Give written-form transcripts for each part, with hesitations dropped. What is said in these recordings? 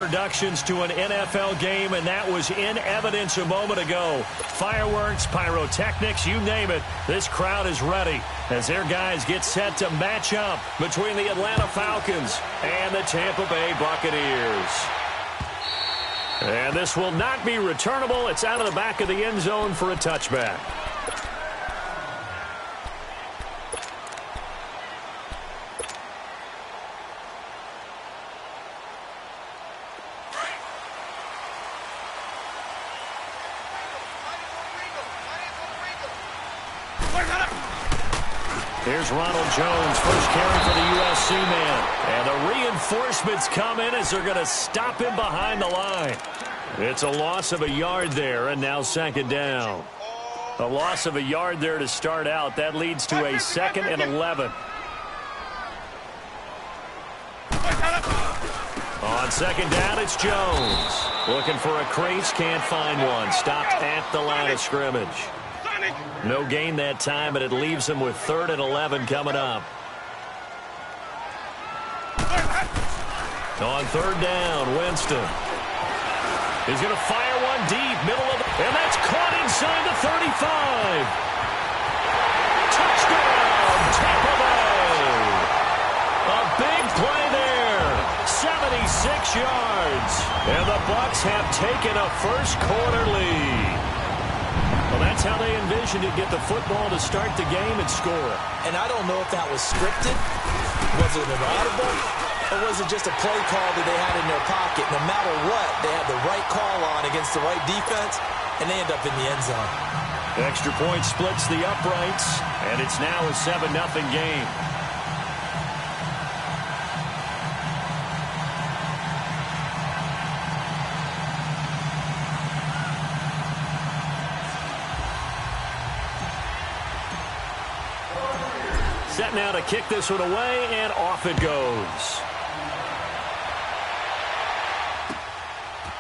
Introductions to an NFL game, and that was in evidence a moment ago. Fireworks, pyrotechnics, you name it. This crowd is ready as their guys get set to match up between the Atlanta Falcons and the Tampa Bay Buccaneers. And this will not be returnable. It's out of the back of the end zone for a touchback. Here's Ronald Jones, first carry for the USC man. And the reinforcements come in as they're going to stop him behind the line. It's a loss of a yard there, and now second down. A loss of a yard there to start out. That leads to a 2nd and 11. On second down, it's Jones. Looking for a crease, can't find one. Stopped at the line of scrimmage. No gain that time, but it leaves him with 3rd and 11 coming up. On 3rd down, Winston. He's going to fire one deep, middle of the... And that's caught inside the 35. Touchdown, Tampa Bay. A big play there. 76 yards. And the Bucs have taken a first-quarter lead. Well, that's how they envisioned it, get the football to start the game and score. And I don't know if that was scripted. Was it an audible? Or was it just a play call that they had in their pocket? No matter what, they had the right call on against the right defense, and they end up in the end zone. Extra point splits the uprights, and it's now a 7-0 game. Set now to kick this one away, and off it goes.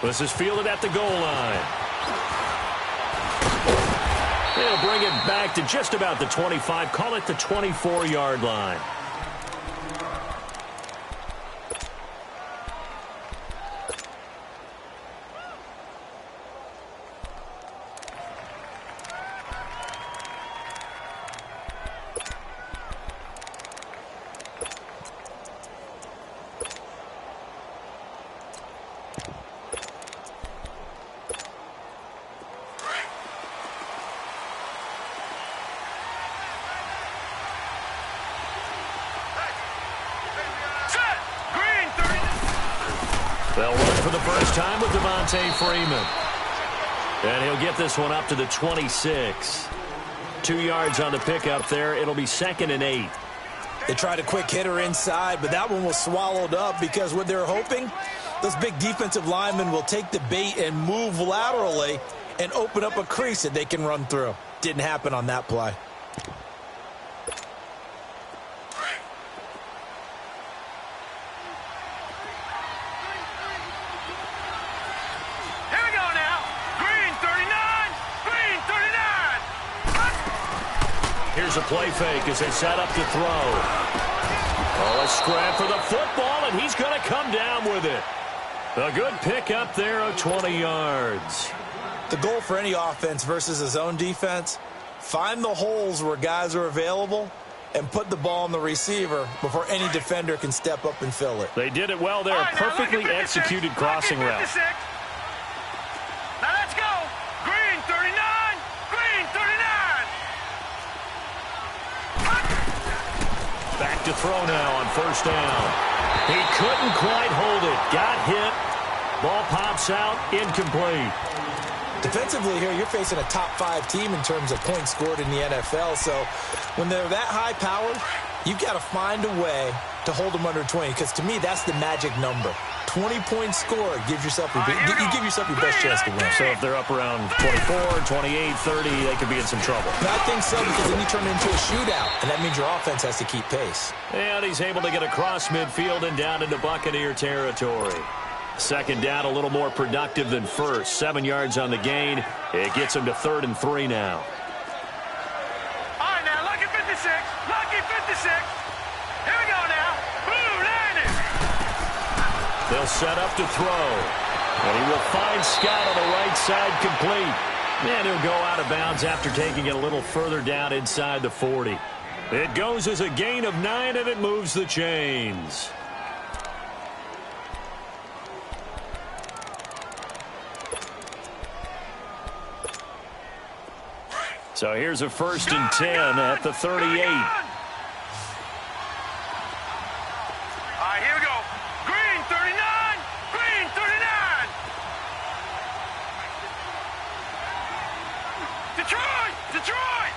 This is fielded at the goal line. They'll bring it back to just about the 25. Call it the 24-yard line. They'll run for the first time with Devontae Freeman. And he'll get this one up to the 26. 2 yards on the pickup there. It'll be 2nd and 8. They tried a quick hitter inside, but that one was swallowed up because what they're hoping, those big defensive linemen will take the bait and move laterally and open up a crease that they can run through. Didn't happen on that play. Here's a play fake as they set up to throw. Oh, a scrap for the football, and he's going to come down with it. A good pick up there of 20 yards. The goal for any offense versus a zone defense, find the holes where guys are available and put the ball on the receiver before any defender can step up and fill it. They did it well there. Perfectly executed crossing route. Now let's go. Green 39. Green 39. Back to throw now on first down. He couldn't quite hold it. Got hit. Ball pops out. Incomplete. Defensively here, you're facing a top 5 team in terms of points scored in the NFL. So when they're that high powered, you've got to find a way to hold them under 20. Because to me, that's the magic number. 20 points scored gives yourself you give yourself your best chance to win. So if they're up around 24, 28, 30, they could be in some trouble. I think so, because then you turn it into a shootout, and that means your offense has to keep pace. And he's able to get across midfield and down into Buccaneer territory. Second down, a little more productive than first. 7 yards on the gain. It gets him to 3rd and 3 now. All right, now, lucky 56. Lucky 56. Here we go now. Blue landing. They'll set up to throw. And he will find Scott on the right side, complete. And he'll go out of bounds after taking it a little further down inside the 40. It goes as a gain of 9, and it moves the chains. So here's a 1st and 10 at the 38. All right, here we go. Green 39. Green 39. Detroit. Detroit.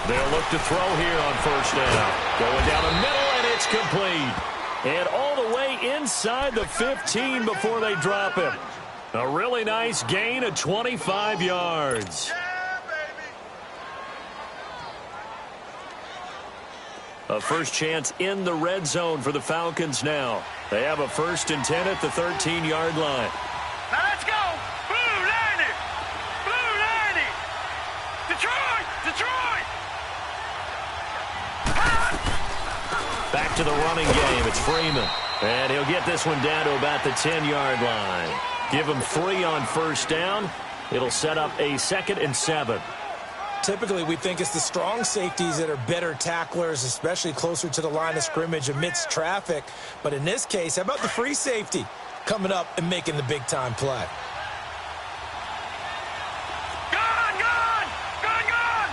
They'll look to throw here on 1st down. Going down the middle, and it's complete. And all the way inside the 15 before they drop him. A really nice gain of 25 yards. A first chance in the red zone for the Falcons now. They have a 1st and 10 at the 13-yard line. Now let's go. Blue Landy. Blue Landy. Detroit. Detroit. Back to the running game. It's Freeman. And he'll get this one down to about the 10-yard line. Give him 3 on 1st down. It'll set up a 2nd and 7. Typically, we think it's the strong safeties that are better tacklers, especially closer to the line of scrimmage amidst traffic. But in this case, how about the free safety coming up and making the big-time play? Gone, gone. Gone, gone.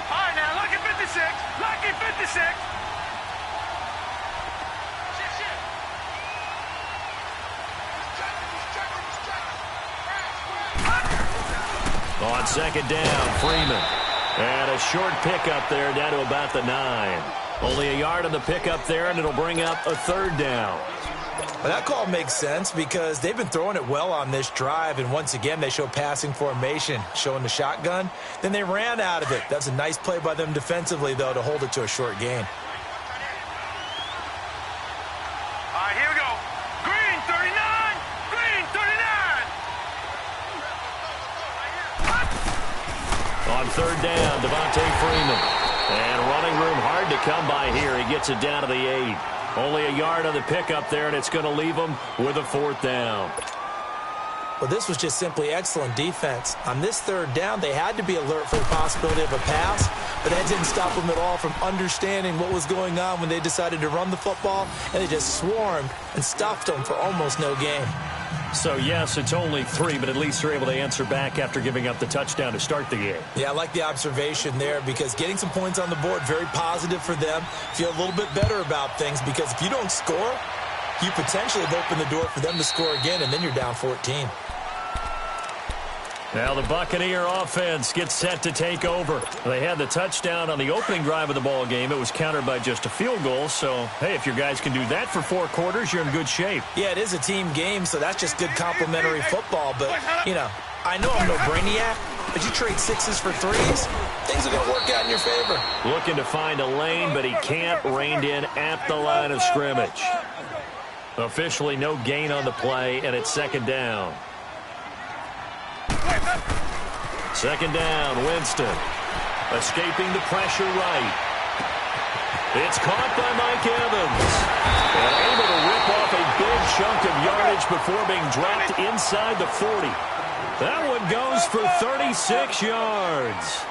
All right, now, lucky 56. Lucky 56. On 2nd down, Freeman. And a short pickup there down to about the 9. Only a yard on the pickup there, and it'll bring up a 3rd down. Well, that call makes sense because they've been throwing it well on this drive, and once again, they show passing formation, showing the shotgun. Then they ran out of it. That's a nice play by them defensively, though, to hold it to a short gain. All right, here we go. Green 39. Green 39. On 3rd down, Devontae Freeman. And running room hard to come by here. He gets it down to the 8. Only a yard on the pickup there, and it's going to leave him with a 4th down. Well, this was just simply excellent defense. On this 3rd down, they had to be alert for the possibility of a pass, but that didn't stop them at all from understanding what was going on when they decided to run the football, and they just swarmed and stuffed them for almost no gain. So, yes, it's only 3, but at least they're able to answer back after giving up the touchdown to start the game. Yeah, I like the observation there because getting some points on the board, very positive for them. Feel a little bit better about things because if you don't score, you potentially have opened the door for them to score again, and then you're down 14. Now the Buccaneer offense gets set to take over. They had the touchdown on the opening drive of the ball game. It was countered by just a field goal. So, hey, if your guys can do that for 4 quarters, you're in good shape. Yeah, it is a team game, so that's just good complimentary football. But, you know, I know I'm no brainiac, but you trade 6s for 3s, things are going to work out in your favor. Looking to find a lane, but he can't. Reined in at the line of scrimmage. Officially no gain on the play, and it's 2nd down. 2nd down, Winston. Escaping the pressure right. It's caught by Mike Evans. And able to rip off a big chunk of yardage before being dropped inside the 40. That one goes for 36 yards.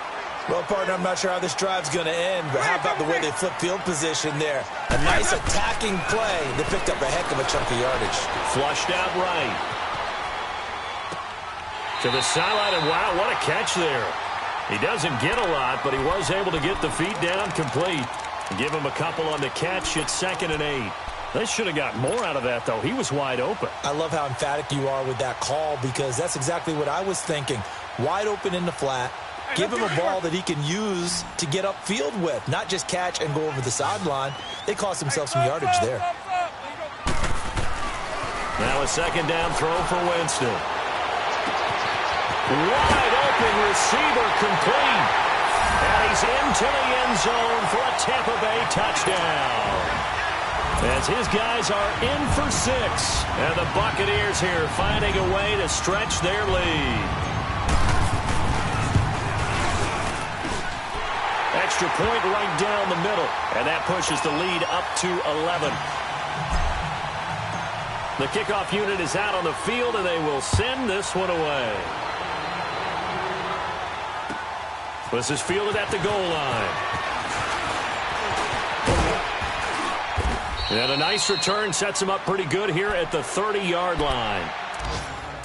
Well, partner, I'm not sure how this drive's going to end, but how about the way they flip field position there? A nice attacking play. They picked up a heck of a chunk of yardage. Flushed out right. To the sideline, and wow, what a catch there. He doesn't get a lot, but he was able to get the feet down complete. Give him a couple on the catch. It's 2nd and 8. They should have got more out of that, though. He was wide open. I love how emphatic you are with that call because that's exactly what I was thinking. Wide open in the flat. Give him a ball that he can use to get upfield with, not just catch and go over the sideline. They cost themselves some yardage there. Now a 2nd down throw for Winston. Wide open receiver complete. And he's into the end zone for a Tampa Bay touchdown. As his guys are in for 6. And the Buccaneers here finding a way to stretch their lead. extra point right down the middle. And that pushes the lead up to 11. The kickoff unit is out on the field, and they will send this one away. This is fielded at the goal line. And a nice return sets him up pretty good here at the 30-yard line.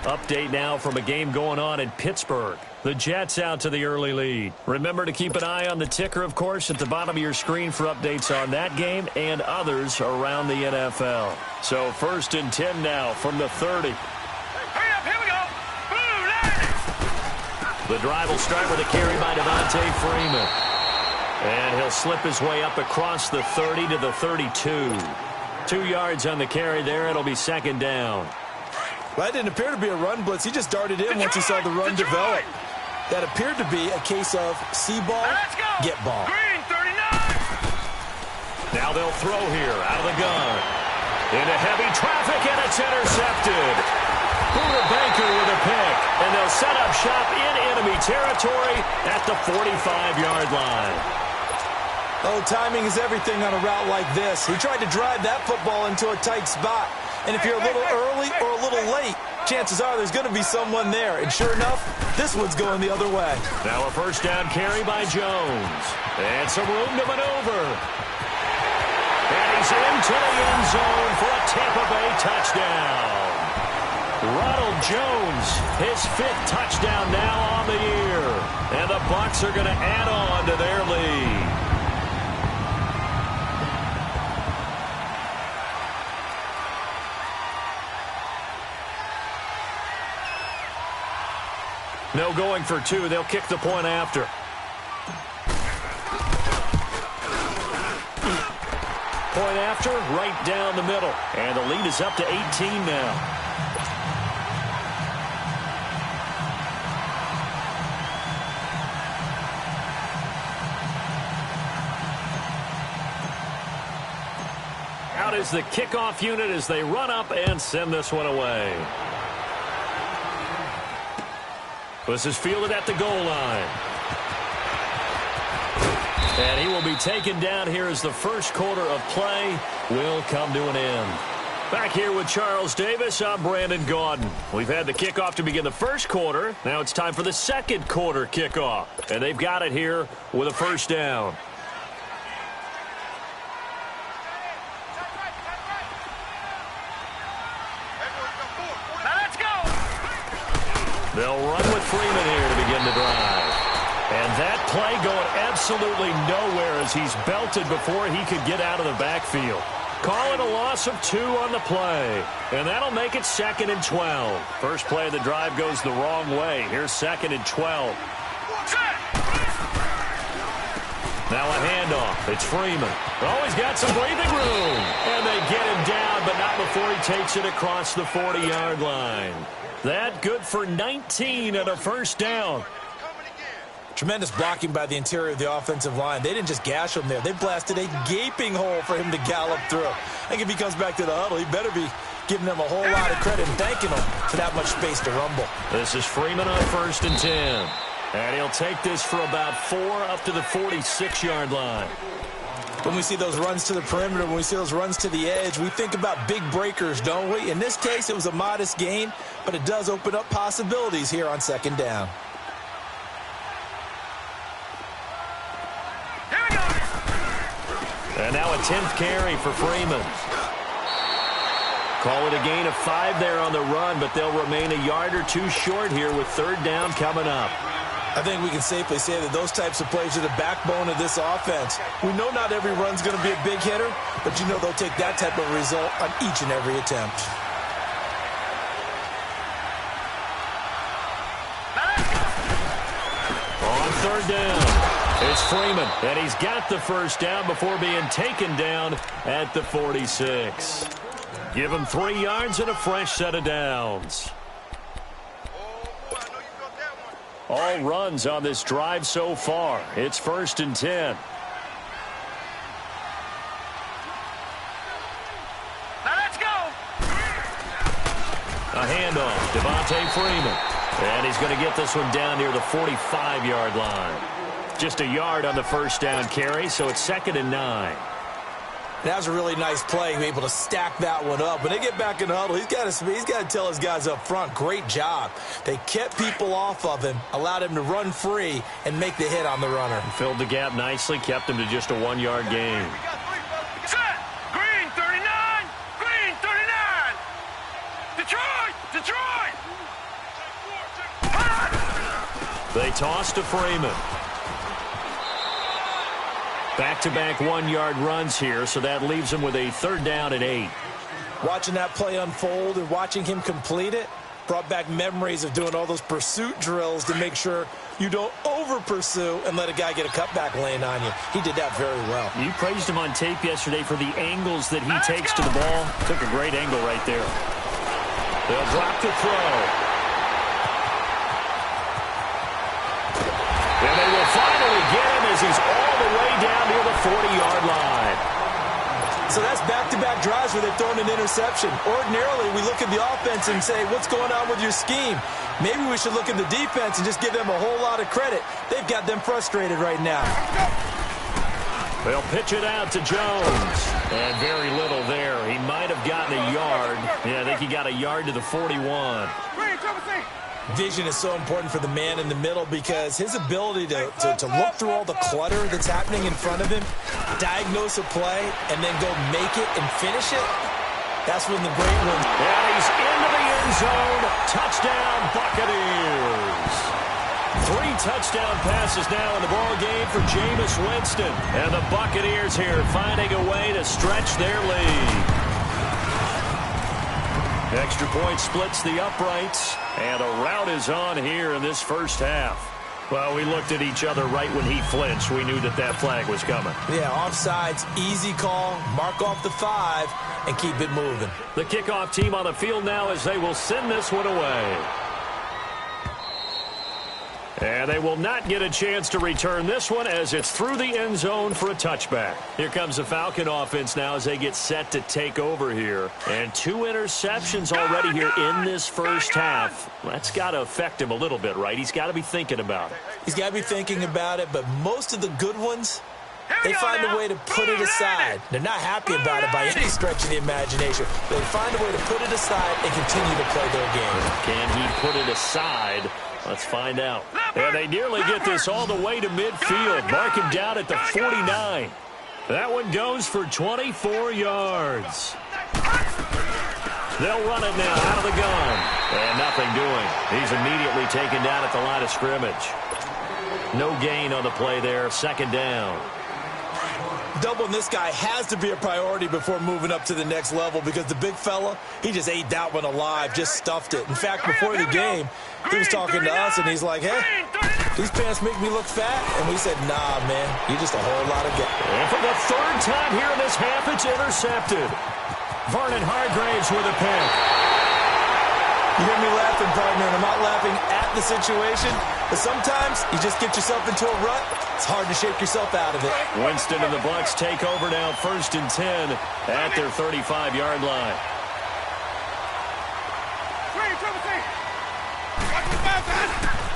Update now from a game going on in Pittsburgh. The Jets out to the early lead. Remember to keep an eye on the ticker, of course, at the bottom of your screen for updates on that game and others around the NFL. So 1st and 10 now from the 30. Hurry up, here we go. Boom, The drive will start with a carry by Devontae Freeman. And he'll slip his way up across the 30 to the 32. 2 yards on the carry there. It'll be 2nd down. Well, that didn't appear to be a run blitz. He just darted in once he saw the run develop. That appeared to be a case of see ball, get ball. Green 39. Now they'll throw here out of the gun. Into heavy traffic, and it's intercepted. Buda Baker with a pick, and they'll set up shop in enemy territory at the 45-yard line. Oh, timing is everything on a route like this. He tried to drive that football into a tight spot. And if you're a little early or a little late, chances are there's going to be someone there. And sure enough, this one's going the other way. Now a 1st down carry by Jones. And some room to maneuver. And he's into the end zone for a Tampa Bay touchdown. Ronald Jones, his 5th touchdown now on the year. And the Bucs are going to add on to their lead. No going for 2. They'll kick the point after. Point after, right down the middle. And the lead is up to 18 now. Out is the kickoff unit as they run up and send this one away. This is fielded at the goal line. And he will be taken down here as the first quarter of play will come to an end. Back here with Charles Davis, I'm Brandon Gaudin. We've had the kickoff to begin the first quarter. Now it's time for the second quarter kickoff. And they've got it here with a 1st down. They'll run with Freeman here to begin the drive. And that play going absolutely nowhere as he's belted before he could get out of the backfield. Call it a loss of 2 on the play. And that'll make it 2nd and 12. First play of the drive goes the wrong way. Here's 2nd and 12. Now a handoff. It's Freeman. Oh, he's got some breathing room. And they get him down, but not before he takes it across the 40-yard line. That good for 19 and a 1st down. Tremendous blocking by the interior of the offensive line. They didn't just gash him there. They blasted a gaping hole for him to gallop through. I think if he comes back to the huddle, he better be giving them a whole lot of credit and thanking them for that much space to rumble. This is Freeman on 1st and 10. And he'll take this for about 4 up to the 46-yard line. When we see those runs to the perimeter, when we see those runs to the edge, we think about big breakers, don't we? In this case, it was a modest gain, but it does open up possibilities here on 2nd down. Here we go. And now a 10th carry for Freeman. Call it a gain of 5 there on the run, but they'll remain a yard or 2 short here with 3rd down coming up. I think we can safely say that those types of plays are the backbone of this offense. We know not every run's going to be a big hitter, but you know they'll take that type of result on each and every attempt. On 3rd down, it's Freeman, and he's got the 1st down before being taken down at the 46. Give him 3 yards and a fresh set of downs. All runs on this drive so far. It's 1st and 10. Now let's go. A handoff, Devontae Freeman. And he's going to get this one down near the 45-yard line. Just a yard on the first down carry, so it's 2nd and 9. That was a really nice play, able to stack that one up. When they get back in the huddle, he's got to tell his guys up front, great job. They kept people off of him, allowed him to run free, and make the hit on the runner. Filled the gap nicely, kept him to just a 1-yard gain. Set. Green 39. Green 39. Detroit. Detroit. They toss to Freeman. Back-to-back 1-yard runs here, so that leaves him with a 3rd down and 8. Watching that play unfold and watching him complete it brought back memories of doing all those pursuit drills to make sure you don't over-pursue and let a guy get a cutback lane on you. He did that very well. You praised him on tape yesterday for the angles that he takes to the ball. Took a great angle right there. They'll drop the throw. And they will finally get him as he's all the way down near the 40-yard line. So that's back-to-back drives where they've thrown an interception. Ordinarily, we look at the offense and say, what's going on with your scheme? Maybe we should look at the defense and just give them a whole lot of credit. They've got them frustrated right now. They'll pitch it out to Jones. And very little there. He might have gotten a yard. Yeah, I think he got a yard to the 41. Vision is so important for the man in the middle because his ability to look through all the clutter that's happening in front of him, diagnose a play, and then go make it and finish it, that's when the great ones. And he's into the end zone. Touchdown, Buccaneers. 3 touchdown passes now in the ball game for Jameis Winston. And the Buccaneers here finding a way to stretch their lead. Extra point splits the uprights, and a rout is on here in this first half. Well, we looked at each other right when he flinched. We knew that flag was coming. Yeah, offsides, easy call, mark off the 5, and keep it moving. The kickoff team on the field now as they will send this one away. And they will not get a chance to return this one as it's through the end zone for a touchback. Here comes the Falcon offense now as they get set to take over here. And 2 interceptions already here in this first half. That's got to affect him a little bit, right? He's got to be thinking about it. He's got to be thinking about it, but most of the good ones, they find a way to put it aside. They're not happy about it by any stretch of the imagination. They find a way to put it aside and continue to play their game. Can he put it aside? Let's find out. And they nearly get this all the way to midfield. Mark him down at the 49. That one goes for 24 yards. They'll run it now out of the gun. And nothing doing. He's immediately taken down at the line of scrimmage. No gain on the play there. 2nd down. Doubling this guy has to be a priority before moving up to the next level because the big fella, he just ate that one alive, just stuffed it. In fact, before the game, he was talking to us, and he's like, hey, these pants make me look fat. And we said, nah, man, you're just a whole lot of guys. And for the 3rd time here in this half, it's intercepted. Vernon Hargraves with a pick. You hear me laughing, partner, and I'm not laughing at the situation, but sometimes you just get yourself into a rut. It's hard to shake yourself out of it. Winston and the Bucs take over now 1st and 10 at their 35-yard line.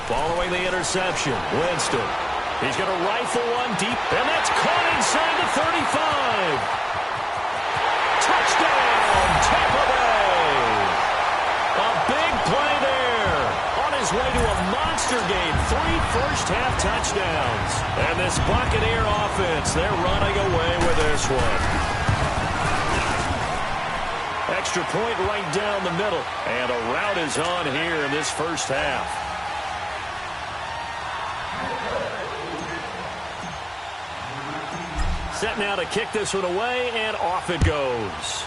Following the interception, Winston. He's going to rifle one deep, and that's caught inside the 35. Touchdown, Tampa Bay. A big play there. On his way to a monster game. 3 first-half touchdowns. And this Buccaneer offense, they're running away with this one. Extra point right down the middle. And a rout is on here in this first half. Set now to kick this one away, and off it goes.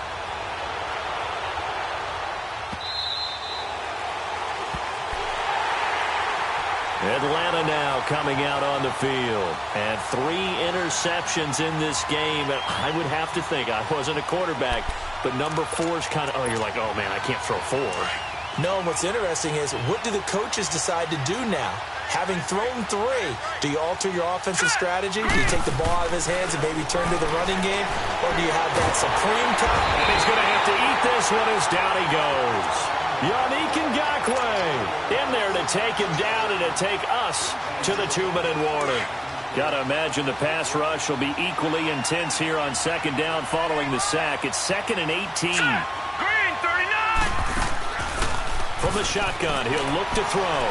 Atlanta now coming out on the field. And 3 interceptions in this game. And I would have to think, I wasn't a quarterback, but number 4 is kind of, oh, you're like, oh, man, I can't throw 4. No, and what's interesting is, what do the coaches decide to do now? Having thrown 3, do you alter your offensive strategy? Do you take the ball out of his hands and maybe turn to the running game? Or do you have that supreme cut? And he's going to have to eat this one as down he goes. Yannick Ngakoue in there to take him down and to take us to the 2-minute warning. Got to imagine the pass rush will be equally intense here on second down following the sack. It's 2nd and 18. Green, 39. From the shotgun, he'll look to throw.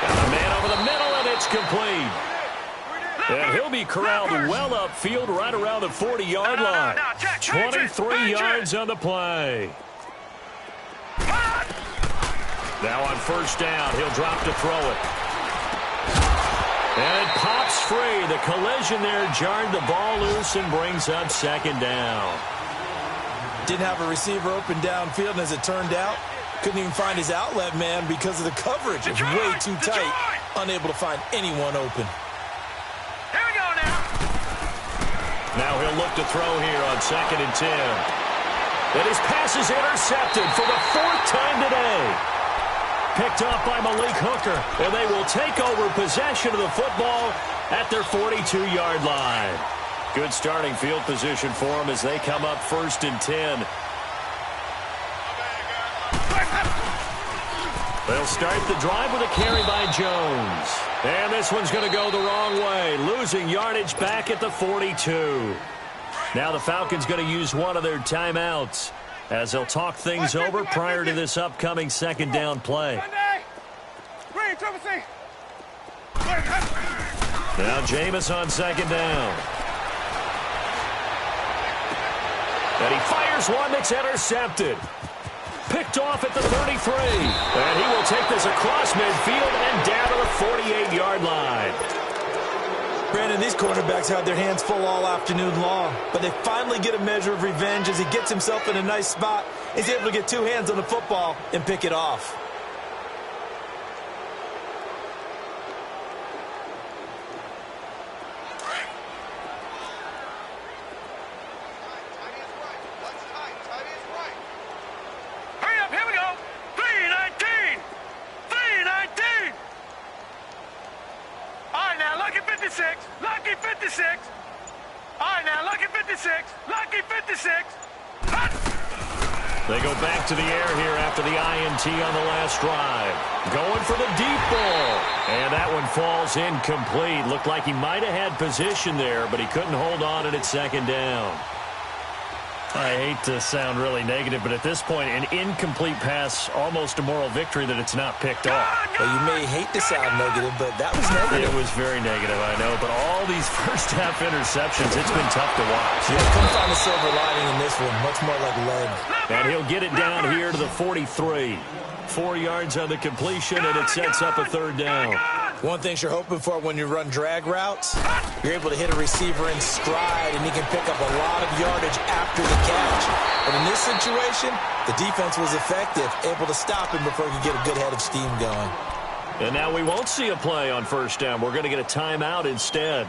Got a man over the middle, and it's complete. And he'll be corralled well upfield right around the 40-yard line. 23 yards on the play. Now on first down, he'll drop to throw it. And it pops free. The collision there jarred the ball loose and brings up second down. Didn't have a receiver open downfield, and as it turned out, couldn't even find his outlet man because of the coverage. It was way too tight, unable to find anyone open. Here we go now. Now he'll look to throw here on 2nd and 10. And his pass is intercepted for the 4th time today. Picked off by Malik Hooker, and they will take over possession of the football at their 42-yard line. Good starting field position for them as they come up 1st and 10. They'll start the drive with a carry by Jones. And this one's going to go the wrong way, losing yardage back at the 42. Now the Falcons going to use one of their timeouts as they'll talk things over prior to this upcoming second down play. Now Jameis on second down. And he fires one that's intercepted. Picked off at the 33. And he will take this across midfield and down to the 48-yard line. Brandon, these quarterbacks had their hands full all afternoon long, but they finally get a measure of revenge as he gets himself in a nice spot. He's able to get two hands on the football and pick it off. Hurry up, here we go. 319. 319. All right, now, lucky 56. Lucky 56. All right, now, lucky 56. Lucky 56. They go back to the air here after the INT on the last drive. Going for the deep ball. And that one falls incomplete. Looked like he might have had position there, but he couldn't hold on it at second down. I hate to sound really negative, but at this point, an incomplete pass, almost a moral victory that it's not picked off. Well, you may hate to sound negative, but that was negative. It was very negative, I know, but all these first-half interceptions, it's been tough to watch. Yeah, couldn't find a silver lining in this one, much more like lead. And he'll get it down here to the 43. 4 yards on the completion, and it sets up a third down. One thing you're hoping for when you run drag routes, you're able to hit a receiver in stride, and he can pick up a lot of yardage after the catch. But in this situation, the defense was effective, able to stop him before he could get a good head of steam going. And now we won't see a play on first down. We're going to get a timeout instead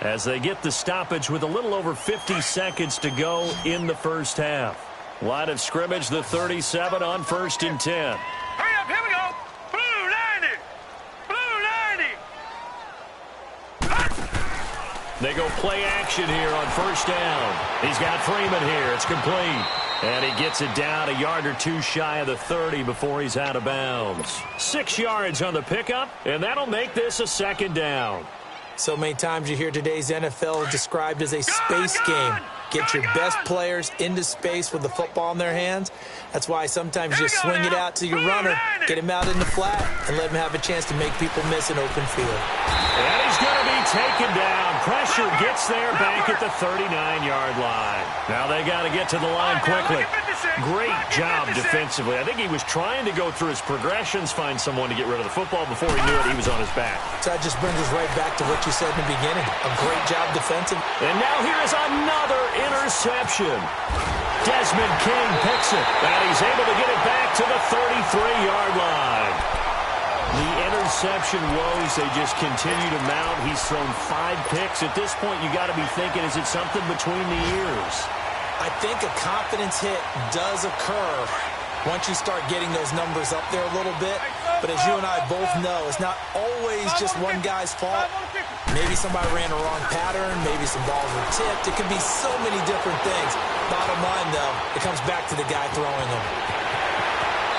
as they get the stoppage with a little over 50 seconds to go in the first half. Line of scrimmage, the 37 on 1st and 10. Hurry up, here we go. Blue 90. Blue 90. They go play action here on first down. He's got Freeman here. It's complete. And he gets it down a yard or two shy of the 30 before he's out of bounds. 6 yards on the pickup, and that'll make this a second down. So many times you hear today's NFL described as a space game. Get your best players into space with the football in their hands. That's why sometimes you swing it out to your runner, get him out in the flat, and let him have a chance to make people miss an open field. And he's going to be taken down. Pressure gets there back at the 39-yard line. Now they got to get to the line quickly. Great job defensively. I think he was trying to go through his progressions, find someone to get rid of the football. Before he knew it, he was on his back. So that just brings us right back to what you said in the beginning. A great job defensive. And now here is another interception. Desmond King picks it, and he's able to get it back to the 33-yard line. The interception woes, they just continue to mount. He's thrown 5 picks. At this point, you got to be thinking, is it something between the ears? I think a confidence hit does occur once you start getting those numbers up there a little bit. But as you and I both know, it's not always just one guy's fault. Maybe somebody ran a wrong pattern. Maybe some balls were tipped. It could be so many different things. Bottom line, though, it comes back to the guy throwing them.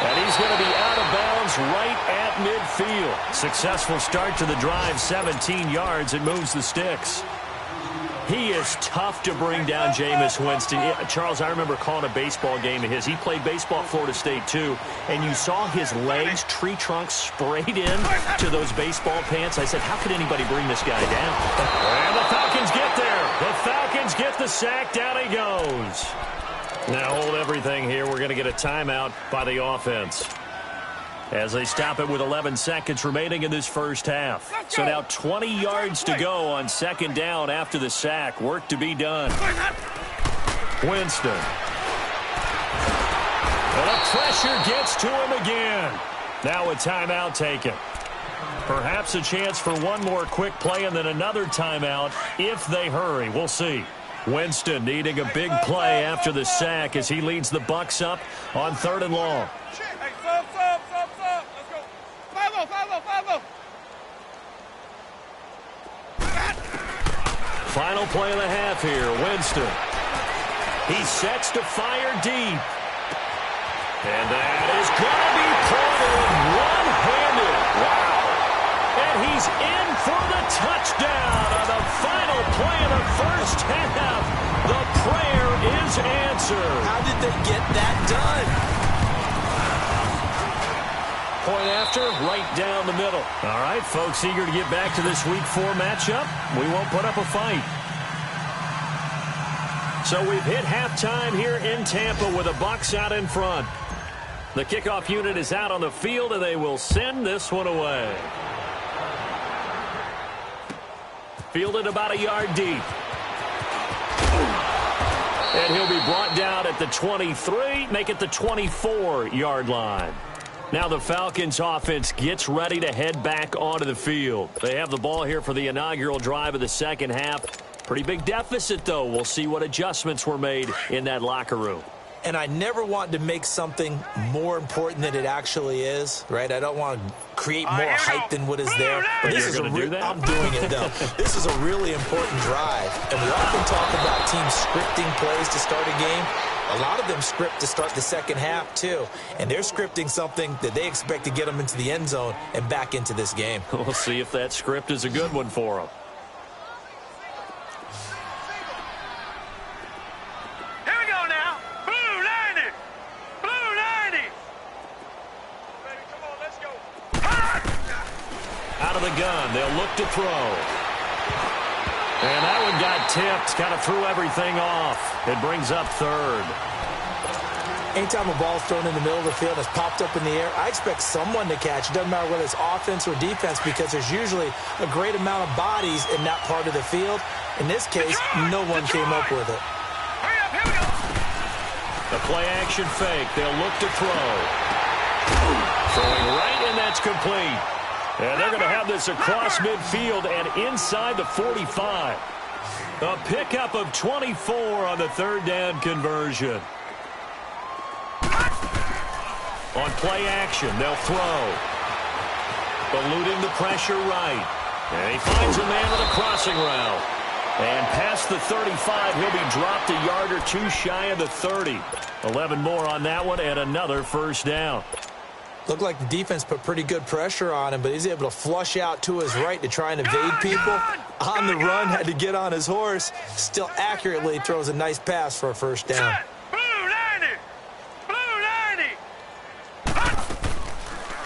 And he's going to be out of bounds is right at midfield. Successful start to the drive, 17 yards. It moves the sticks. He is tough to bring down, Jameis Winston. Charles, I remember calling a baseball game of his. He played baseball at Florida State, too, and you saw his legs, tree trunks sprayed in to those baseball pants. I said, how could anybody bring this guy down? And the Falcons get there. The Falcons get the sack. Down he goes. Now hold everything here. We're going to get a timeout by the offense as they stop it with 11 seconds remaining in this first half. So now 20 yards to go on second down after the sack. Work to be done. Winston. And the pressure gets to him again. Now a timeout taken. Perhaps a chance for one more quick play and then another timeout if they hurry. We'll see. Winston needing a big play after the sack as he leads the Bucs up on 3rd and long. Final play of the half here. Winston. He sets to fire deep. And that is going to be pulled in one-handed. Wow. And he's in for the touchdown on the final play of the first half. The prayer is answered. How did they get that done? Point after, right down the middle. All right, folks, eager to get back to this Week 4 matchup. We won't put up a fight. So we've hit halftime here in Tampa with the Bucs out in front. The kickoff unit is out on the field, and they will send this one away. Fielded about a yard deep. And he'll be brought down at the 23, make it the 24-yard line. Now the Falcons offense gets ready to head back onto the field. They have the ball here for the inaugural drive of the second half. Pretty big deficit, though. We'll see what adjustments were made in that locker room. And I never want to make something more important than it actually is, right? I don't want to create more hype than what is there. But this is I'm doing it, though. This is a really important drive. And we often talk about teams scripting plays to start a game. A lot of them script to start the second half, too. And they're scripting something that they expect to get them into the end zone and back into this game. We'll see if that script is a good one for them. Here we go now. Blue 90. Blue 90. Baby, come on, let's go. Out of the gun, they'll look to throw. And that one got tipped, kind of threw everything off. It brings up 3rd. Anytime a ball is thrown in the middle of the field, it's popped up in the air, I expect someone to catch. It doesn't matter whether it's offense or defense because there's usually a great amount of bodies in that part of the field. In this case, no one came up with it. Hurry up, here we go. The play action fake. They'll look to throw. Throwing right, and that's complete. And they're going to have this across midfield and inside the 45. A pickup of 24 on the 3rd down conversion. On play action, they'll throw. Eluding the pressure right. And he finds a man with a crossing route. And past the 35, he'll be dropped a yard or two shy of the 30. 11 more on that one and another first down. Looked like the defense put pretty good pressure on him, but he's able to flush out to his right to try and evade people. On the run, had to get on his horse. Still accurately throws a nice pass for a first down. Blue 90. Blue 90.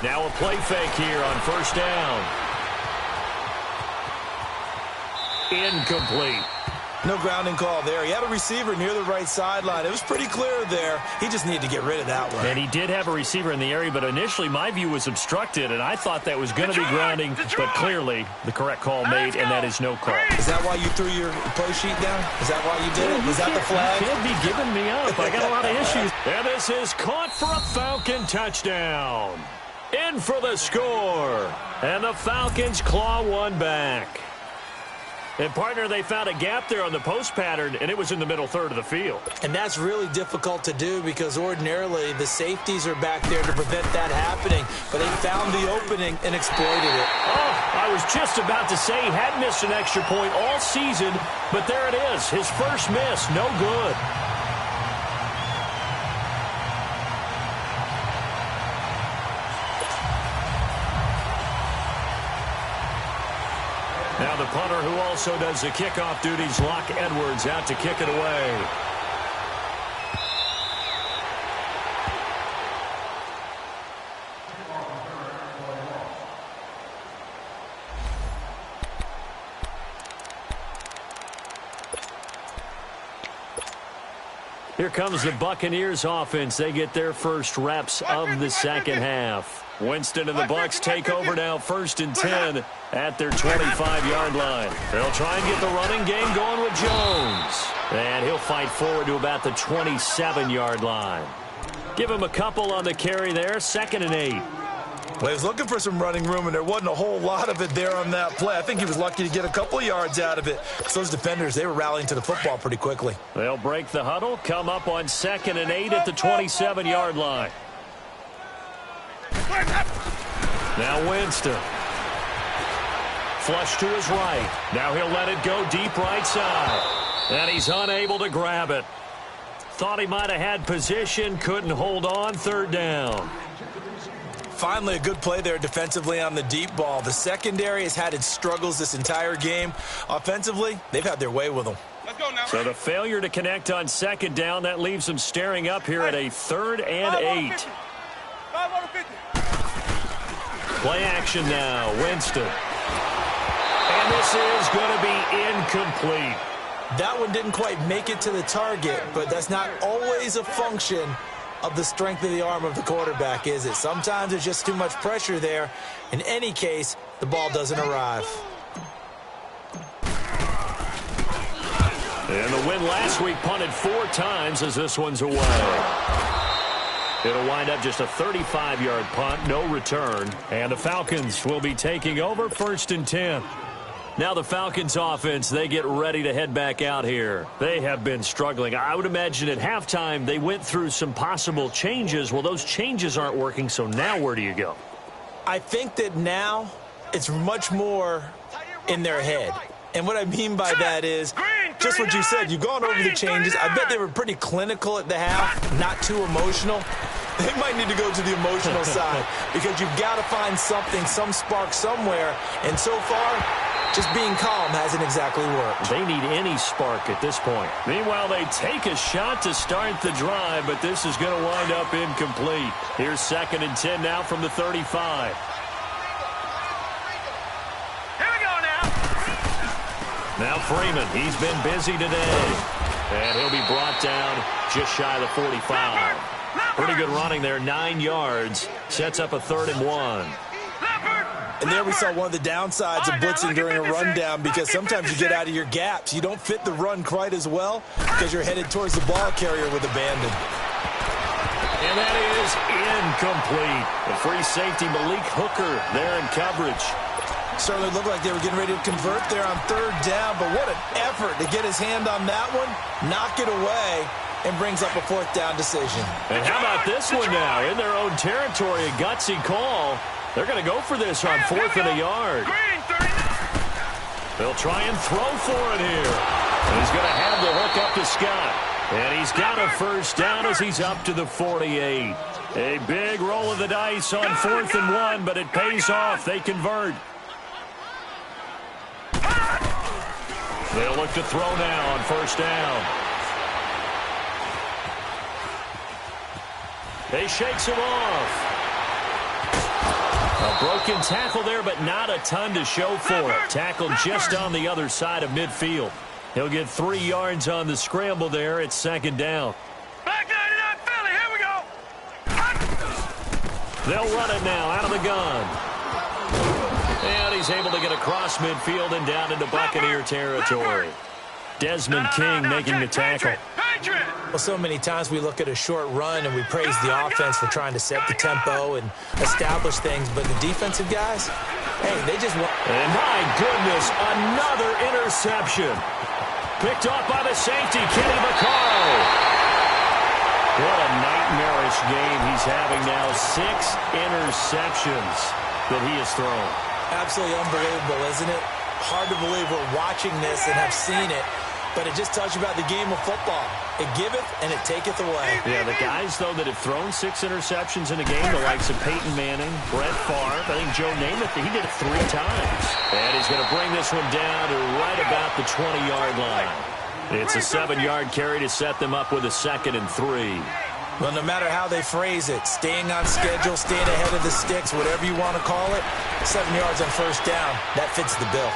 Now a play fake here on first down. Incomplete. No grounding call there. He had a receiver near the right sideline. It was pretty clear there. He just needed to get rid of that one. And he did have a receiver in the area, but initially my view was obstructed, and I thought that was going to be grounding, but clearly the correct call made, and that is no call. Is that why you threw your play sheet down? Is that why you did it? Was that the flag? You can't be giving me up. I got a lot of issues. And this is caught for a Falcon touchdown. In for the score. And the Falcons claw one back. And, partner, they found a gap there on the post pattern, and it was in the middle third of the field. And that's really difficult to do because ordinarily the safeties are back there to prevent that happening. But they found the opening and exploited it. Oh, I was just about to say he had missed an extra point all season, but there it is. His first miss, no good. Now the punter who also does the kickoff duties, Locke Edwards, out to kick it away. Here comes the Buccaneers offense. They get their first reps of the second half. Winston and the Bucs take over now, 1st and 10 at their 25-yard line. They'll try and get the running game going with Jones. And he'll fight forward to about the 27-yard line. Give him a couple on the carry there, 2nd and 8. Well, he was looking for some running room, and there wasn't a whole lot of it there on that play. I think he was lucky to get a couple yards out of it. So those defenders, they were rallying to the football pretty quickly. They'll break the huddle, come up on 2nd and 8 at the 27-yard line. Now Winston. Flush to his right. Now he'll let it go deep right side. And he's unable to grab it. Thought he might have had position, couldn't hold on, 3rd down. Finally, a good play there defensively on the deep ball. The secondary has had its struggles this entire game. Offensively, they've had their way with them. Let's go now. So the failure to connect on 2nd down, that leaves them staring up here at a 3rd and 8. Play action now, Winston. And this is going to be incomplete. That one didn't quite make it to the target, but that's not always a function of the strength of the arm of the quarterback, is it? Sometimes there's just too much pressure there. In any case, the ball doesn't arrive. And the win last week punted 4 times as this one's away. It'll wind up just a 35-yard punt, no return. And the Falcons will be taking over, 1st and 10. Now the Falcons offense, they get ready to head back out here. They have been struggling. I would imagine at halftime they went through some possible changes. Well, those changes aren't working, so now where do you go? I think that now it's much more in their head. And what I mean by that is just what you said. You've gone over the changes. I bet they were pretty clinical at the half, not too emotional. They might need to go to the emotional side because you've got to find something, some spark somewhere. And so far, just being calm hasn't exactly worked. They need any spark at this point. Meanwhile, they take a shot to start the drive, but this is going to wind up incomplete. Here's 2nd and 10 now from the 35. Here we go now. Now Freeman, he's been busy today. And he'll be brought down just shy of the 45. Pretty good running there, 9 yards. Sets up a 3rd and 1. And there we saw one of the downsides of blitzing during a rundown because sometimes you get out of your gaps. You don't fit the run quite as well because you're headed towards the ball carrier with abandon. And that is incomplete. The free safety, Malik Hooker, there in coverage. Certainly looked like they were getting ready to convert there on 3rd down, but what an effort to get his hand on that one, knock it away, and brings up a 4th down decision. And how about this one now? In their own territory, a gutsy call. They're going to go for this on 4th and a yard. They'll try and throw for it here. And he's going to have the hook up to Scott. And he's got a 1st down as he's up to the 48. A big roll of the dice on 4th and 1, but it pays off. They convert. They'll look to throw now on 1st down. He shakes him off. A broken tackle there, but not a ton to show for it. Tackled just on the other side of midfield. He'll get 3 yards on the scramble there. It's 2nd down. Back 99 Philly, here we go. They'll run it now out of the gun. And he's able to get across midfield and down into Buccaneer territory. Desmond King making the tackle. Well, so many times we look at a short run and we praise the offense for trying to set the tempo and establish things, but the defensive guys, hey, they just want... And my goodness, another interception. Picked off by the safety, Kenny Vaccaro. What a nightmarish game he's having now. 6 interceptions that he has thrown. Absolutely unbelievable, isn't it? Hard to believe we're watching this and have seen it. But it just tells you about the game of football. It giveth and it taketh away. Yeah, the guys, though, that have thrown 6 interceptions in a game, the likes of Peyton Manning, Brett Favre, I think Joe Namath, he did it 3 times. And he's going to bring this one down to right about the 20-yard line. It's a 7-yard carry to set them up with a 2nd and 3. Well, no matter how they phrase it, staying on schedule, staying ahead of the sticks, whatever you want to call it, 7 yards on first down, that fits the bill.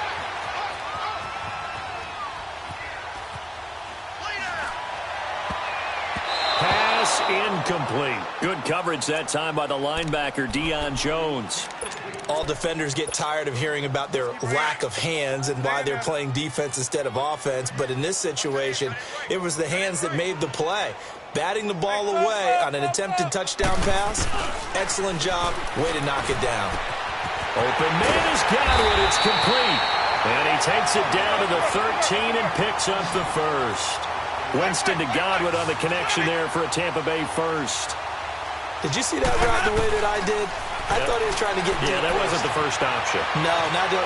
Pass incomplete. Good coverage that time by the linebacker, Deion Jones. All defenders get tired of hearing about their lack of hands and why they're playing defense instead of offense. But in this situation, it was the hands that made the play. Batting the ball away on an attempted touchdown pass. Excellent job. Way to knock it down. Open man is Godwin. It's complete. And he takes it down to the 13 and picks up the first. Winston to Godwin on the connection there for a Tampa Bay first. Did you see that route the way that I did? I thought he was trying to get deep. Yeah, that wasn't the first option. No,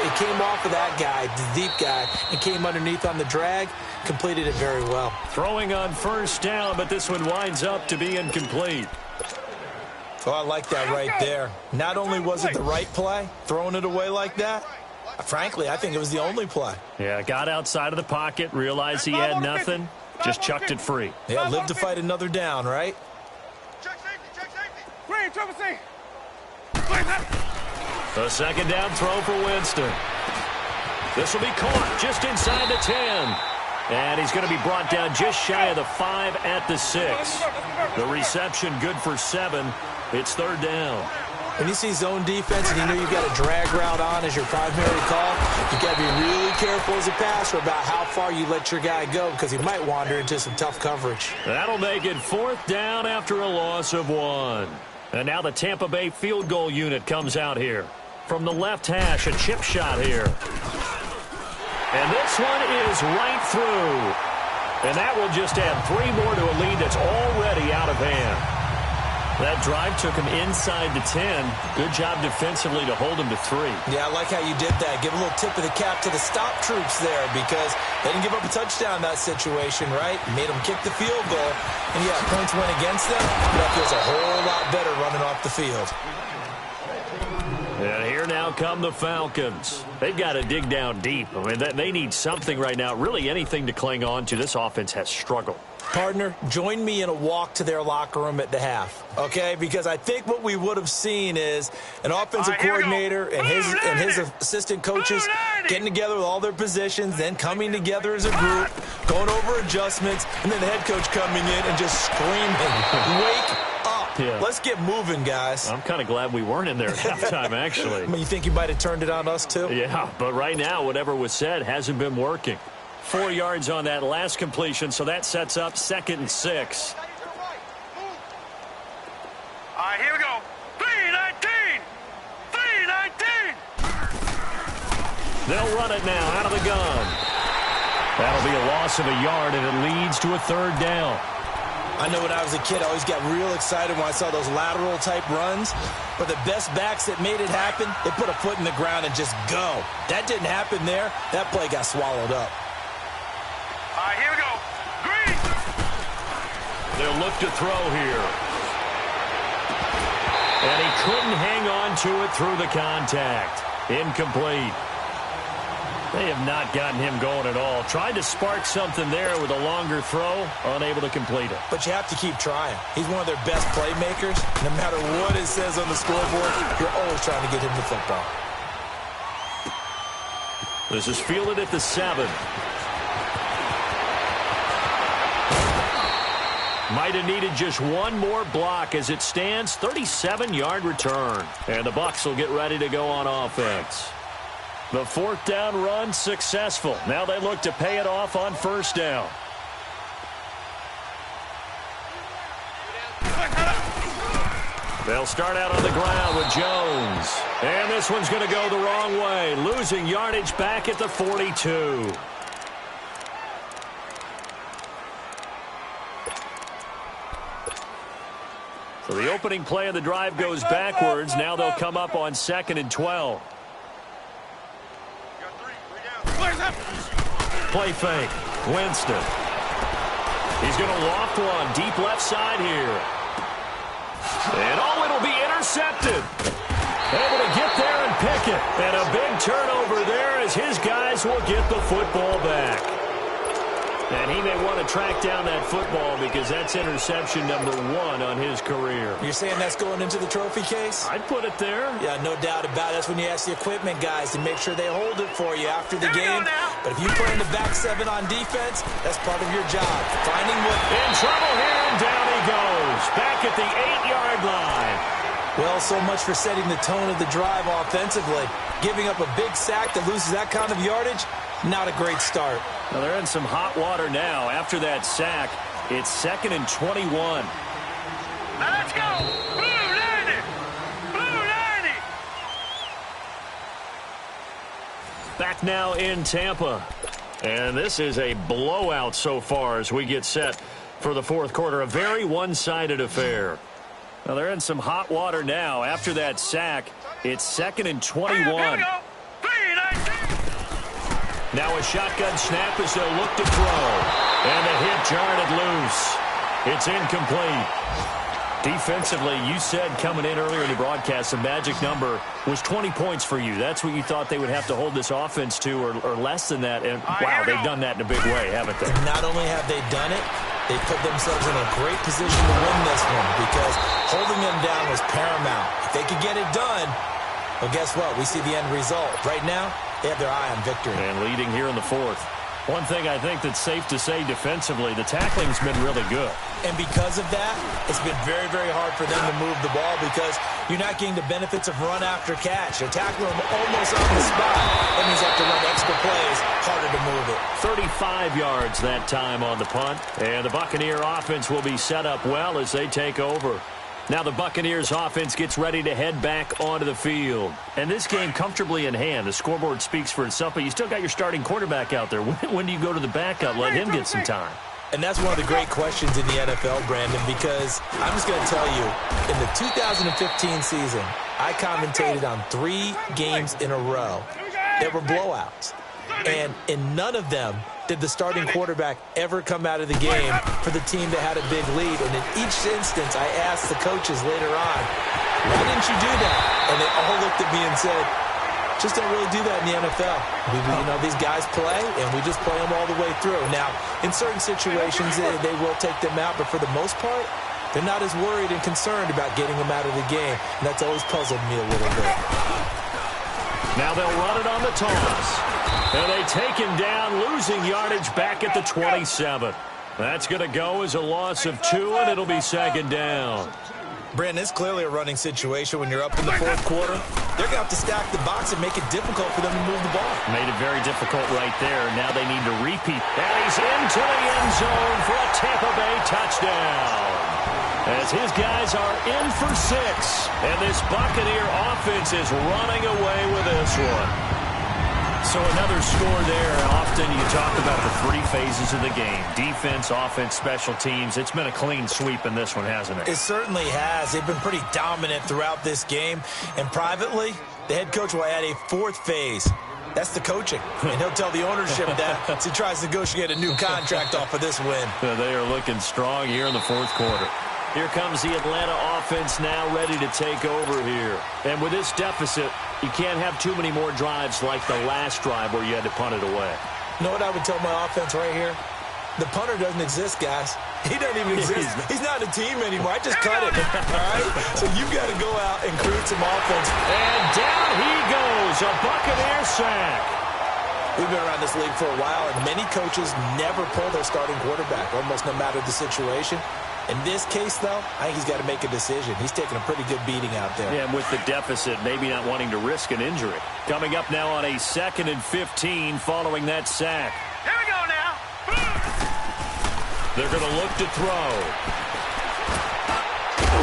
it came off of that guy, the deep guy, and came underneath on the drag. Completed it very well. Throwing on first down, but this one winds up to be incomplete. Oh, I like that right there. Not only was it the right play, throwing it away like that, frankly, I think it was the only play. Yeah, got outside of the pocket, realized he had nothing, just chucked it free. Yeah, live to fight another down, right? Check safety. Green, triple C. A 2nd down throw for Winston. This will be caught just inside the 10. And he's going to be brought down just shy of the 5 at the 6. The reception good for 7. It's 3rd down. When you see zone defense and you know you've got a drag route on as your primary call, you've got to be really careful as a passer about how far you let your guy go because he might wander into some tough coverage. That'll make it 4th down after a loss of 1. And now the Tampa Bay field goal unit comes out here. From the left hash, a chip shot here. And this one is right through. And that will just add 3 more to a lead that's already out of hand. That drive took him inside the 10. Good job defensively to hold him to 3. Yeah, I like how you did that. Give a little tip of the cap to the stop troops there because they didn't give up a touchdown in that situation, right? Made them kick the field goal. And, yeah, points went against them, but that feels a whole lot better running off the field. And here now come the Falcons. They've got to dig down deep. I mean, they need something right now, really anything to cling on to. This offense has struggled. Partner, join me in a walk to their locker room at the half, okay? Because I think what we would have seen is an offensive coordinator and his assistant coaches getting together with all their positions, then coming together as a group, going over adjustments, and then the head coach coming in and just screaming, wake up. Yeah. Let's get moving, guys. I'm kind of glad we weren't in there at halftime, actually. I mean, you think you might have turned it on us, too? Yeah, but right now, whatever was said hasn't been working. 4 yards on that last completion, so that sets up 2nd and 6. All right, here we go. 3-19. 3-19. They'll run it now out of the gun. That'll be a loss of a yard, and it leads to a 3rd down. I know when I was a kid, I always got real excited when I saw those lateral-type runs. But the best backs that made it happen, they put a foot in the ground and just go. That didn't happen there. That play got swallowed up. All right, here we go. Green. They'll look to throw here. And he couldn't hang on to it through the contact. Incomplete. They have not gotten him going at all. Tried to spark something there with a longer throw, unable to complete it. But you have to keep trying. He's one of their best playmakers. No matter what it says on the scoreboard, you're always trying to get him the football. This is fielded at the 7. Might have needed just one more block as it stands. 37-yard return. And the Bucs will get ready to go on offense. The 4th down run successful. Now they look to pay it off on 1st down. They'll start out on the ground with Jones. And this one's going to go the wrong way. Losing yardage back at the 42. So the opening play of the drive goes backwards. Now they'll come up on 2nd and 12. Play fake. Winston. He's going to loft one deep left side here. And it'll be intercepted. Able to get there and pick it. And a big turnover there as his guys will get the football back. And he may want to track down that football because that's interception number 1 on his career. You're saying that's going into the trophy case? I'd put it there. Yeah, no doubt about it. That's when you ask the equipment guys to make sure they hold it for you after the game. But if you play in the back 7 on defense, that's part of your job. Finding what... In trouble here, and down he goes. Back at the 8-yard line. Well, so much for setting the tone of the drive offensively. Giving up a big sack that loses that kind of yardage, not a great start. Well, they're in some hot water now. After that sack, it's 2nd and 21. Let's go! Blue 90! Blue 90! Back now in Tampa. And this is a blowout so far as we get set for the fourth quarter. A very one-sided affair. Well, they're in some hot water now. After that sack, it's 2nd and 21. Now a shotgun snap as they'll look to throw. And the hit jarred it loose. It's incomplete. Defensively, you said coming in earlier in the broadcast, the magic number was 20 points for you. That's what you thought they would have to hold this offense to, or less than that. And, wow, they've done that in a big way, haven't they? And not only have they done it, they put themselves in a great position to win this one because holding them down was paramount. If they could get it done, well, guess what? We see the end result. Right now, they have their eye on victory. And leading here in the fourth. One thing I think that's safe to say defensively, the tackling's been really good. And because of that, it's been very, very hard for them to move the ball because you're not getting the benefits of run after catch. You're tackling them almost on the spot. That means you have to run extra plays, harder to move it. 35 yards that time on the punt. And the Buccaneer offense will be set up well as they take over. Now the Buccaneers offense gets ready to head back onto the field. And this game comfortably in hand. The scoreboard speaks for itself, but you still got your starting quarterback out there. When do you go to the backup? Let him get some time. And that's one of the great questions in the NFL, Brandon, because I'm just going to tell you, in the 2015 season, I commentated on 3 games in a row that were blowouts. And in none of them did the starting quarterback ever come out of the game for the team that had a big lead. And in each instance, I asked the coaches later on, why didn't you do that? And they all looked at me and said, just don't really do that in the NFL. These guys play, and we just play them all the way through. Now, in certain situations, they will take them out, but for the most part, they're not as worried and concerned about getting them out of the game. And that's always puzzled me a little bit. Now they'll run it on the toss. And they take him down, losing yardage back at the 27. That's going to go as a loss of 2, and it'll be 2nd down. Brandon, it's clearly a running situation when you're up in the fourth quarter. They're going to have to stack the box and make it difficult for them to move the ball. Made it very difficult right there. Now they need to repeat. And he's into the end zone for a Tampa Bay touchdown. As his guys are in for 6. And this Buccaneer offense is running away with this one. So another score there. Often you talk about the 3 phases of the game. Defense, offense, special teams. It's been a clean sweep in this one, hasn't it? It certainly has. They've been pretty dominant throughout this game. And privately, the head coach will add a 4th phase. That's the coaching. And he'll tell the ownership that as he tries to negotiate a new contract off of this win. They are looking strong here in the fourth quarter. Here comes the Atlanta offense now ready to take over here. And with this deficit, you can't have too many more drives like the last drive where you had to punt it away. You know what I would tell my offense right here? The punter doesn't exist, guys. He doesn't even exist. He's not a team anymore. I just cut it. All right? So you've got to go out and create some offense. And down he goes. A Buccaneer sack. We've been around this league for a while, and many coaches never pull their starting quarterback, almost no matter the situation. In this case, though, I think he's got to make a decision. He's taking a pretty good beating out there. Yeah, and with the deficit, maybe not wanting to risk an injury. Coming up now on a 2nd and 15 following that sack. Here we go now. They're going to look to throw.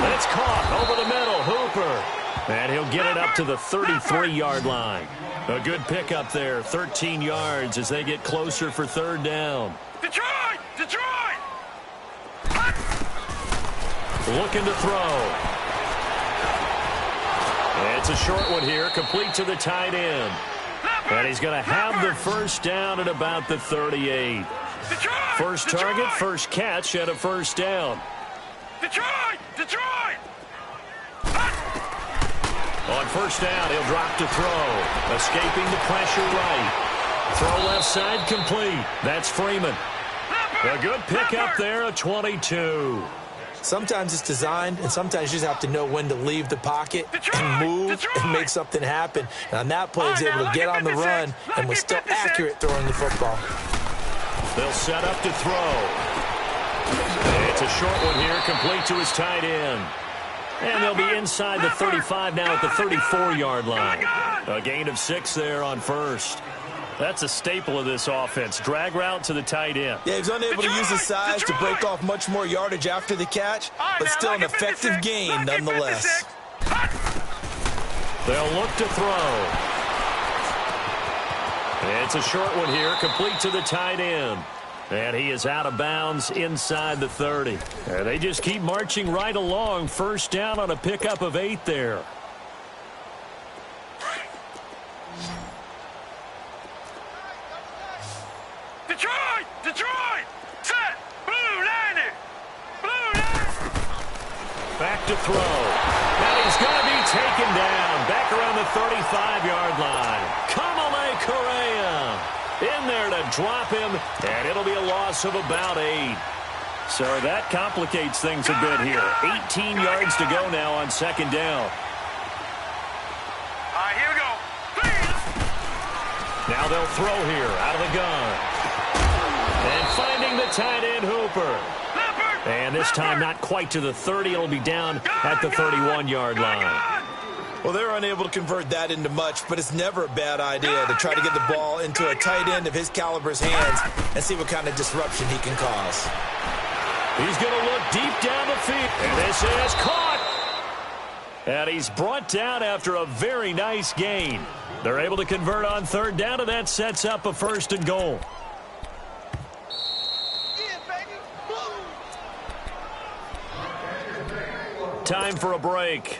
And it's caught over the middle. Hooper. And he'll get it up to the 33-yard line. A good pickup there. 13 yards as they get closer for 3rd down. Detroit! Detroit! Looking to throw. It's a short one here, complete to the tight end. And he's going to have the first down at about the 38. First target, first catch, and a first down. Detroit! On first down, he'll drop to throw. Escaping the pressure right. Throw left side complete. That's Freeman. A good pickup there, a 22. Sometimes it's designed, and sometimes you just have to know when to leave the pocket and move and make something happen. And on that play, he's able to get on the run and was still accurate throwing the football. They'll set up to throw. It's a short one here, complete to his tight end. And they'll be inside the 35 now at the 34-yard line. A gain of 6 there on first. That's a staple of this offense. Drag route to the tight end. Yeah, he's unable to use his size to break off much more yardage after the catch, but still an effective gain nonetheless. They'll look to throw. It's a short one here, complete to the tight end. And he is out of bounds inside the 30. And they just keep marching right along. First down on a pickup of 8 there. Detroit! Set! Blue liner! Back to throw. And he's going to be taken down. Back around the 35-yard line. Kamale Correa in there to drop him. And it'll be a loss of about 8. So that complicates things a bit here. 18 yards to go now on second down. All right, here we go. Now they'll throw here out of the gun. And finding the tight end, Hooper. And this time not quite to the 30. It'll be down at the 31-yard line. Well, they're unable to convert that into much, but it's never a bad idea to try to get the ball into a tight end of his caliber's hands and see what kind of disruption he can cause. He's going to look deep down the field. And this is caught. And he's brought down after a very nice gain. They're able to convert on third down, and that sets up a first and goal. Time for a break.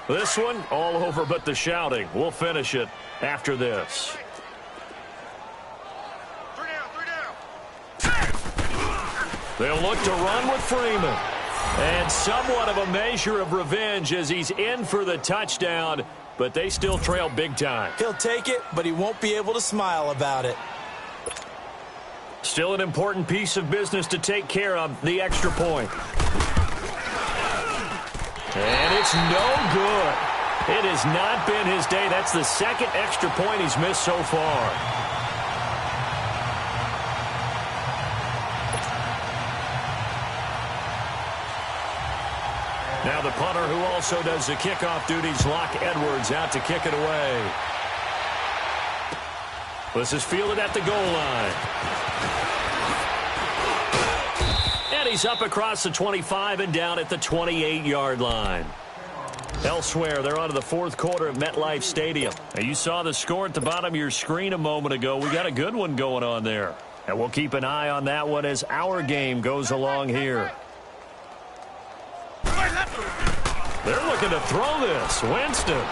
This one all over but the shouting. We'll finish it after this. They'll look to run with Freeman. And somewhat of a measure of revenge as he's in for the touchdown, but they still trail big time. He'll take it, but he won't be able to smile about it. Still an important piece of business to take care of, the extra point. And it's no good. It has not been his day. That's the second extra point he's missed so far. Now the punter who also does the kickoff duties, Locke Edwards, out to kick it away. This is fielded at the goal line. And he's up across the 25 and down at the 28-yard line. Elsewhere, they're on to the fourth quarter at MetLife Stadium. Now, you saw the score at the bottom of your screen a moment ago. We got a good one going on there. And we'll keep an eye on that one as our game goes along here. They're looking to throw this. Winston.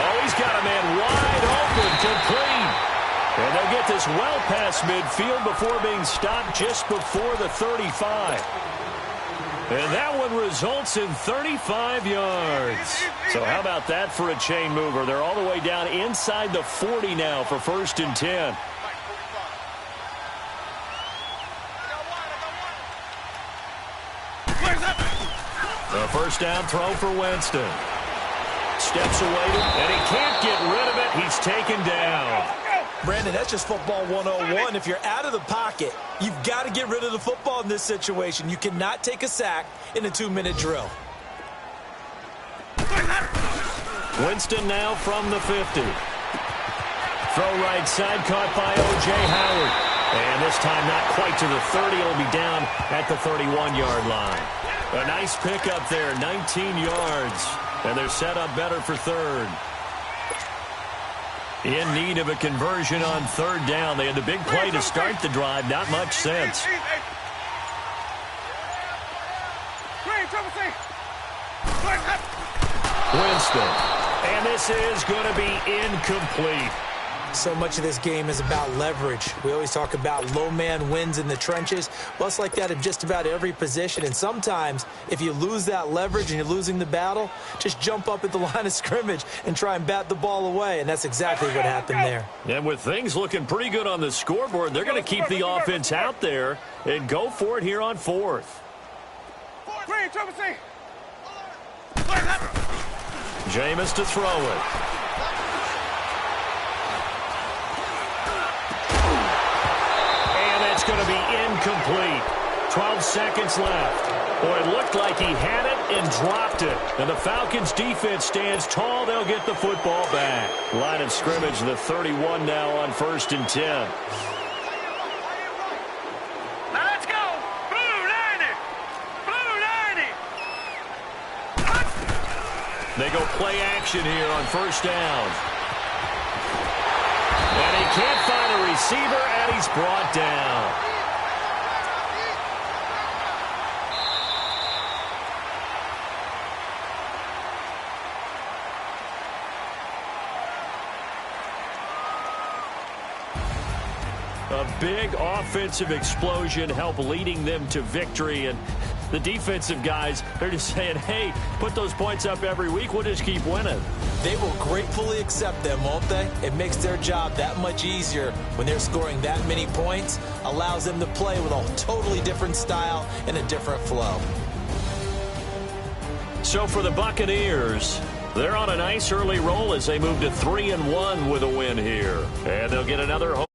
Oh, he's got a man wide open, complete. And they'll get this well past midfield before being stopped just before the 35. And that one results in 35 yards. So how about that for a chain mover? They're all the way down inside the 40 now for first and 10. A first down throw for Winston. Steps away, and he can't get rid of it. He's taken down. Brandon, that's just football 101. If you're out of the pocket, you've got to get rid of the football in this situation. You cannot take a sack in a 2-minute drill. Winston now from the 50. Throw right side, caught by O.J. Howard. And this time not quite to the 30. It'll be down at the 31-yard line. A nice pickup there, 19 yards. And they're set up better for third. In need of a conversion on third down. They had the big play to start the drive. Not much sense. Winston. And this is going to be incomplete. So much of this game is about leverage. We always talk about low man wins in the trenches. Well, it's like that in just about every position. And sometimes, if you lose that leverage and you're losing the battle, just jump up at the line of scrimmage and try and bat the ball away. And that's exactly what happened there. And with things looking pretty good on the scoreboard, they're going to keep the offense out there and go for it here on fourth. Jameis to throw it. It's going to be incomplete. 12 seconds left. Boy, it looked like he had it and dropped it. And the Falcons' defense stands tall. They'll get the football back. Line of scrimmage, the 31 now on 1st and 10. Now let's go. Blue 90. Blue 90. They go play action here on 1st down. And he can't find a receiver, and he's brought down. A big offensive explosion helped leading them to victory, and the defensive guys, they're just saying, hey, put those points up every week, we'll just keep winning. They will gratefully accept them, won't they? It makes their job that much easier when they're scoring that many points, allows them to play with a totally different style and a different flow. So for the Buccaneers, they're on a nice early roll as they move to 3-1 with a win here. And they'll get another home.